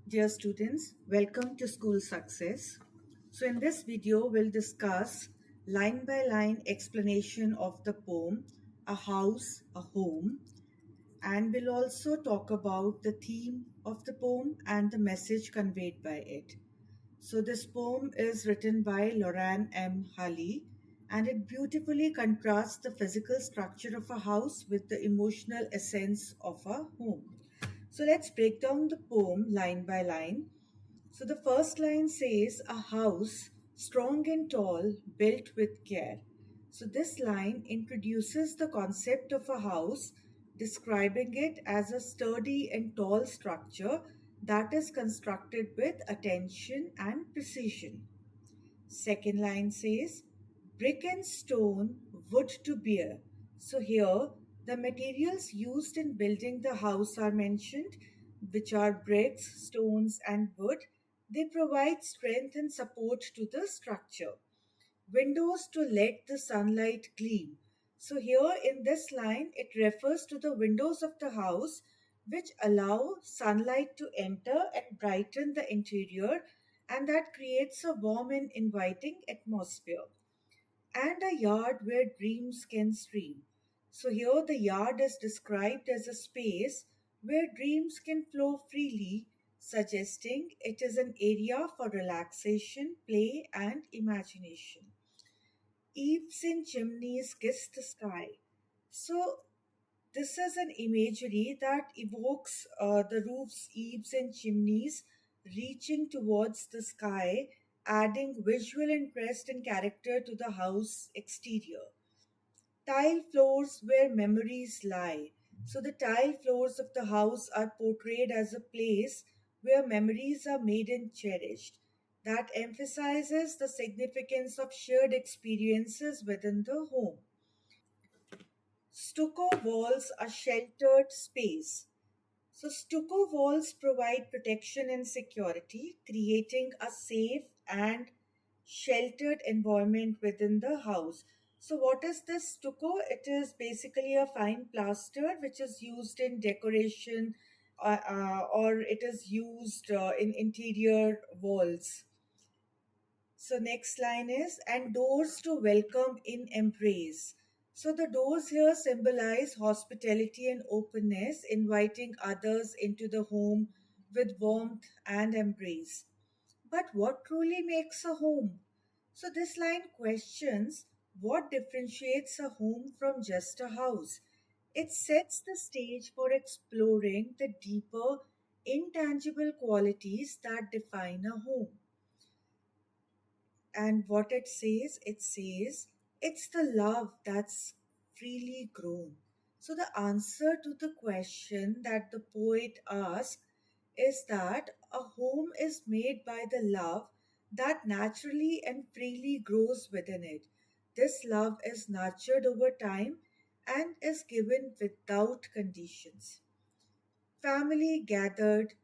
Dear students, welcome to School Success. So in this video, we'll discuss line by line explanation of the poem, A House, a Home, and we'll also talk about the theme of the poem and the message conveyed by it. So this poem is written by Loran M. Halley, and it beautifully contrasts the physical structure of a house with the emotional essence of a home. So let's break down the poem line by line. So the first line says, a house strong and tall, built with care. So this line introduces the concept of a house, describing it as a sturdy and tall structure that is constructed with attention and precision. Second line says, brick and stone, wood to bear. So here, the materials used in building the house are mentioned, which are bricks, stones, and wood. They provide strength and support to the structure. Windows to let the sunlight gleam. So here in this line, it refers to the windows of the house which allow sunlight to enter and brighten the interior, and that creates a warm and inviting atmosphere. And a yard where dreams can stream. So here the yard is described as a space where dreams can flow freely, suggesting it is an area for relaxation, play, and imagination. Eaves and chimneys kiss the sky. So this is an imagery that evokes the roofs, eaves, and chimneys reaching towards the sky, adding visual interest and character to the house exterior. Tile floors where memories lie. So the tile floors of the house are portrayed as a place where memories are made and cherished. That emphasizes the significance of shared experiences within the home. Stucco walls are sheltered space. So, stucco walls provide protection and security, creating a safe and sheltered environment within the house. So, what is this stucco? It is basically a fine plaster which is used in decoration or it is used in interior walls. So next line is, and doors to welcome in embrace. So the doors here symbolize hospitality and openness, inviting others into the home with warmth and embrace. But what truly makes a home? So this line questions what differentiates a home from just a house. It sets the stage for exploring the deeper, intangible qualities that define a home. And what it says, it's the love that's freely grown. So, the answer to the question that the poet asks is that a home is made by the love that naturally and freely grows within it. This love is nurtured over time and is given without conditions. Family gathered,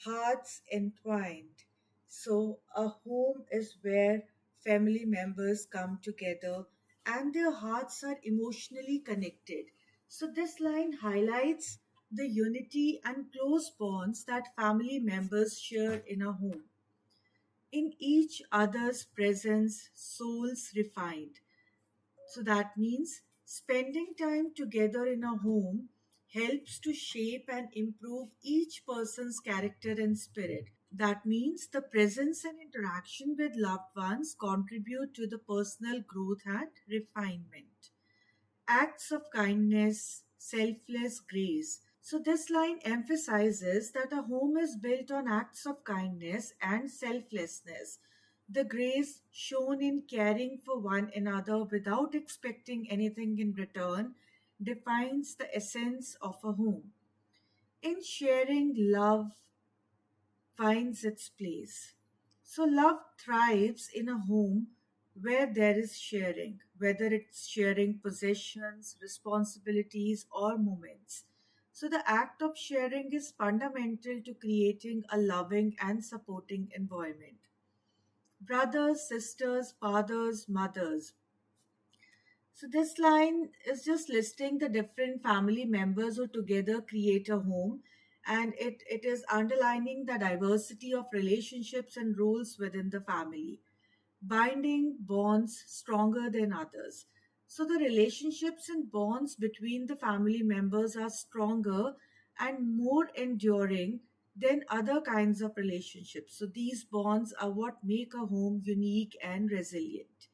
hearts entwined. So, a home is where family members come together and their hearts are emotionally connected. So, this line highlights the unity and close bonds that family members share in a home. In each other's presence, souls refined. So that means spending time together in a home helps to shape and improve each person's character and spirit. That means the presence and interaction with loved ones contribute to the personal growth and refinement. Acts of kindness, selfless grace. So, this line emphasizes that a home is built on acts of kindness and selflessness. The grace shown in caring for one another without expecting anything in return defines the essence of a home. In sharing, love finds its place. So, love thrives in a home where there is sharing, whether it's sharing possessions, responsibilities, or moments. So, the act of sharing is fundamental to creating a loving and supporting environment. Brothers, sisters, fathers, mothers. So, this line is just listing the different family members who together create a home, and it is underlining the diversity of relationships and roles within the family, binding bonds stronger than others. So the relationships and bonds between the family members are stronger and more enduring than other kinds of relationships. So these bonds are what make a home unique and resilient.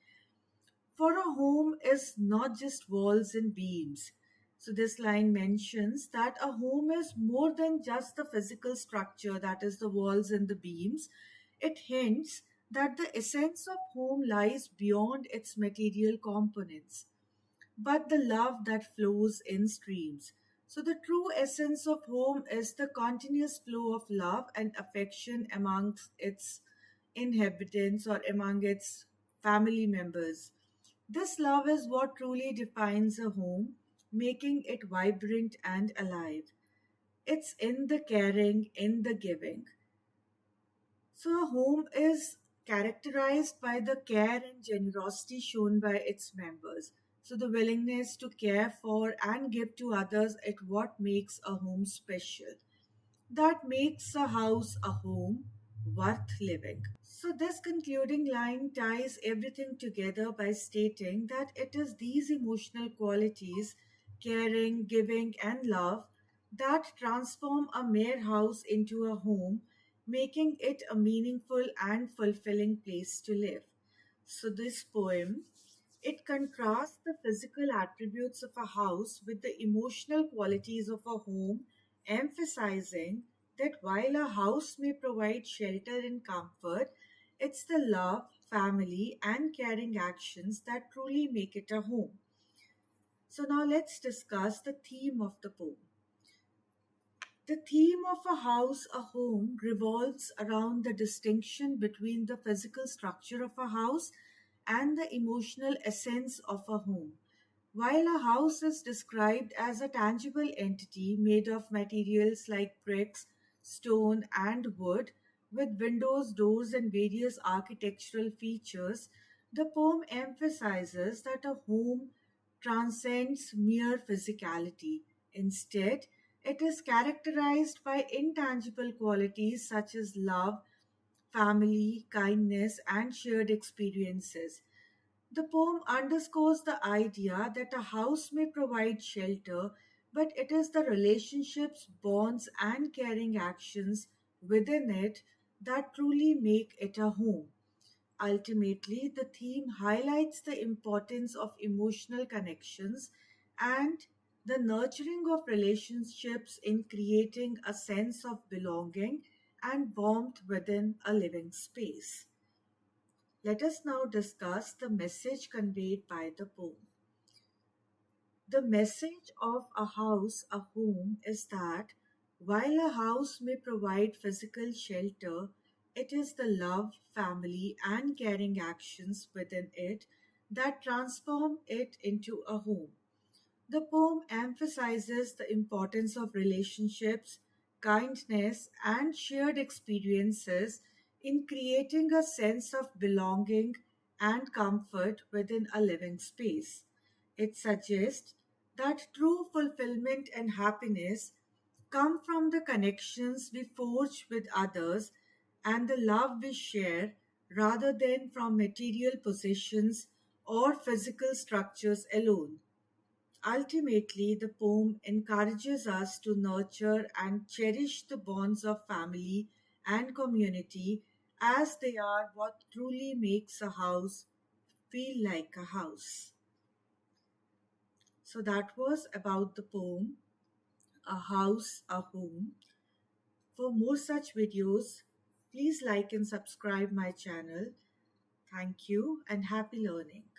For a home is not just walls and beams. So this line mentions that a home is more than just the physical structure, that is the walls and the beams. It hints that the essence of home lies beyond its material components, but the love that flows in streams. So, the true essence of home is the continuous flow of love and affection amongst its inhabitants or among its family members. This love is what truly defines a home, making it vibrant and alive. It's in the caring, in the giving. So, a home is characterized by the care and generosity shown by its members. So, the willingness to care for and give to others is what makes a home special. That makes a house a home worth living. So, this concluding line ties everything together by stating that it is these emotional qualities, caring, giving, and love, that transform a mere house into a home, making it a meaningful and fulfilling place to live. So, this poem, it contrasts the physical attributes of a house with the emotional qualities of a home, emphasizing that while a house may provide shelter and comfort, it's the love, family, and caring actions that truly make it a home. So, now let's discuss the theme of the poem. The theme of a house, a home, revolves around the distinction between the physical structure of a house and the emotional essence of a home. While a house is described as a tangible entity made of materials like bricks, stone, and wood, with windows, doors, and various architectural features, the poem emphasizes that a home transcends mere physicality. Instead, it is characterized by intangible qualities such as love, family, kindness, and shared experiences. The poem underscores the idea that a house may provide shelter, but it is the relationships, bonds, and caring actions within it that truly make it a home. Ultimately, the theme highlights the importance of emotional connections and the nurturing of relationships in creating a sense of belonging and warmth within a living space. Let us now discuss the message conveyed by the poem. The message of a house, a home, is that while a house may provide physical shelter, it is the love, family, and caring actions within it that transform it into a home. The poem emphasizes the importance of relationships, kindness, and shared experiences in creating a sense of belonging and comfort within a living space. It suggests that true fulfillment and happiness come from the connections we forge with others and the love we share rather than from material possessions or physical structures alone. Ultimately, the poem encourages us to nurture and cherish the bonds of family and community, as they are what truly makes a house feel like a house. So, that was about the poem A House, a Home. For more such videos, please like and subscribe my channel. Thank you and happy learning.